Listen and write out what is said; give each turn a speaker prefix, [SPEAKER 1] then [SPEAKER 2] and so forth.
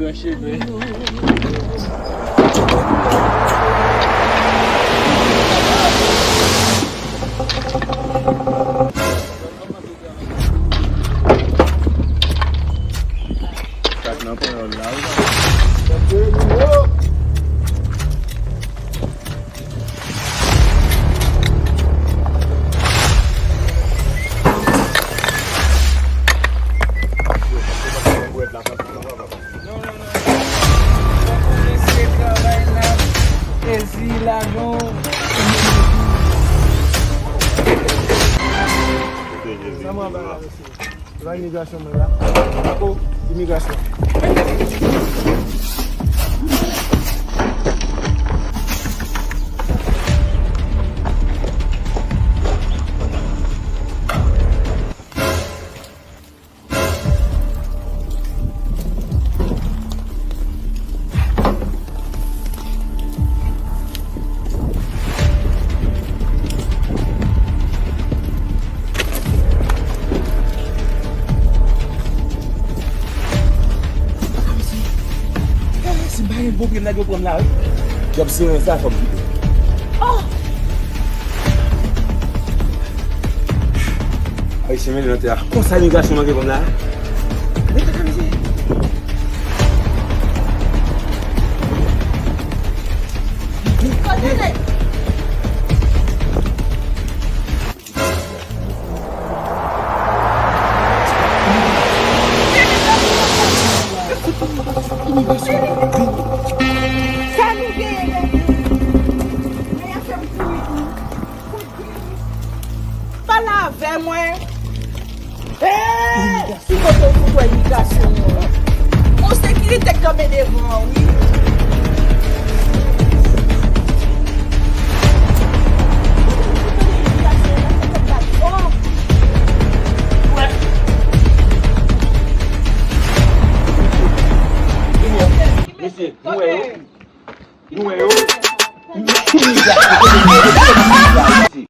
[SPEAKER 1] branché, mais.
[SPEAKER 2] Inmigrasyon mwen la. Ako, imigrasyon.
[SPEAKER 3] Mwen lage pou mwen la, job si yon sa fòm kite. Ay, se men yon te a, konsa imigrasyon mwen ge pou mwen la. Mwen te kamize.
[SPEAKER 4] Konsey! Si vous avez une imigrasyon, on sekirite comme devant, oui.